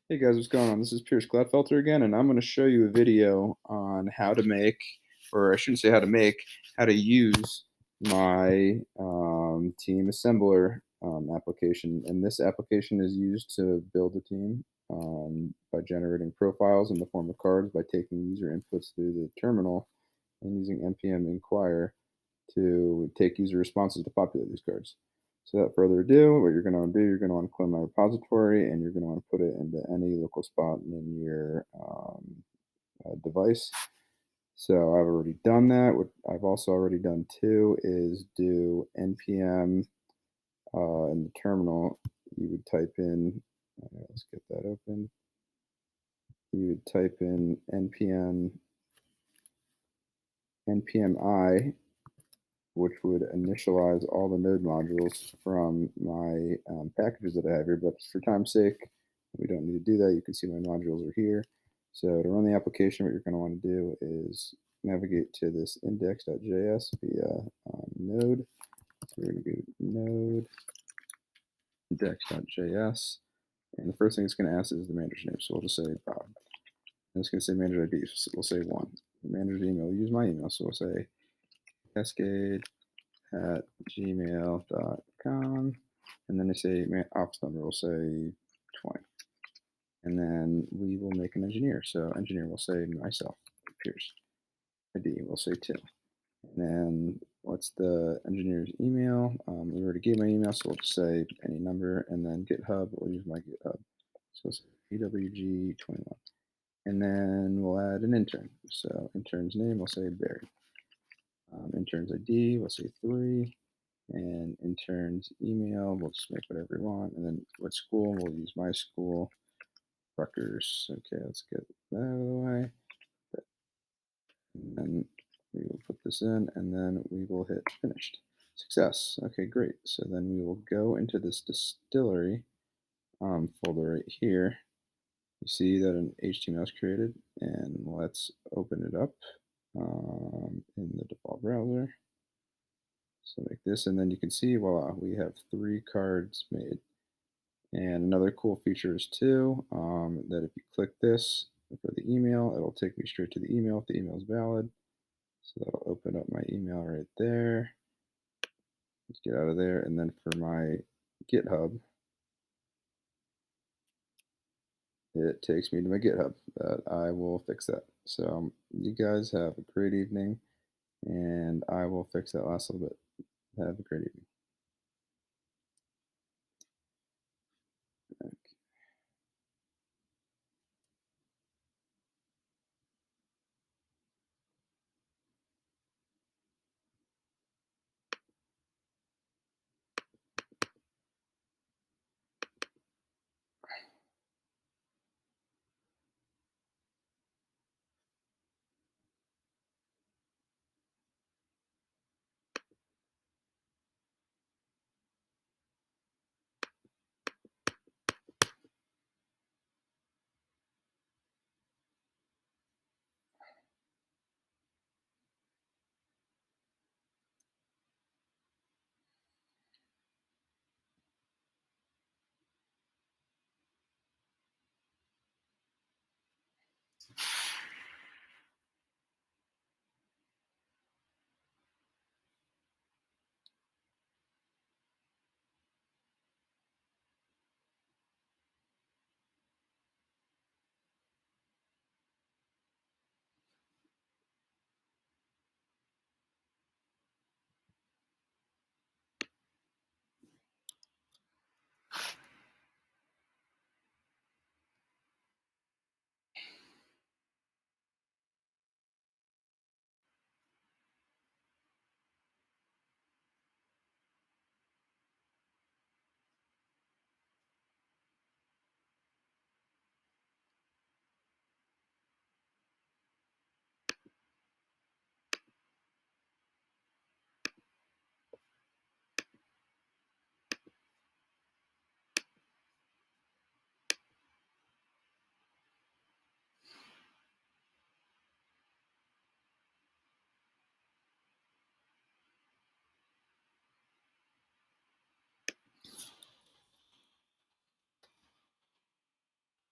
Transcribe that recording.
Hey guys, what's going on? This is Pierce Gladfelter again, and I'm going to show you a video on how to make, or I shouldn't say how to make, how to use my team assembler application. And this application is used to build a team by generating profiles in the form of cards by taking user inputs through the terminal and using npm inquire to take user responses to populate these cards. So without further ado, what you're going to want to do, you're going to want to clone my repository and you're going to want to put it into any local spot in your device. So I've already done that. What I've also already done too is do npm in the terminal. You would type in, let's get that open. You would type in npmi, which would initialize all the node modules from my packages that I have here. But for time's sake, we don't need to do that. You can see my modules are here. So to run the application, what you're going to want to do is navigate to this index.js via node. So we're going to go node index.js. And the first thing it's going to ask is the manager's name. So we'll just say Bob. And it's going to say manager ID. So we'll say 1. The manager's email, use my email. So we'll say cascade@gmail.com, and then they say office number, we'll say 20, and then we will make an engineer. So engineer will say myself, Pierce. ID will say 2, and then what's the engineer's email? We already gave my email, so we'll just say any number, and then GitHub, we'll use my GitHub. So it's EWG21, and then we'll add an intern. So intern's name, we'll say Barry. Intern's ID, we'll say 3. And intern's email, we'll just make whatever we want. And then what school, we'll use my school, Rutgers. Okay, let's get that out of the way. And then we will put this in, and then we will hit finished. Success. Okay, great. So then we will go into this distillery folder right here. You see that an HTML is created, and let's open it up in the default browser. So like this, and then you can see, voila, we have 3 cards made. And another cool feature is too, that if you click this for the email, it'll take me straight to the email if the email is valid. So that'll open up my email right there. Let's get out of there. And then for my GitHub, it takes me to my GitHub. I will fix that. So you guys have a great evening, and I will fix that last little bit. Have a great evening.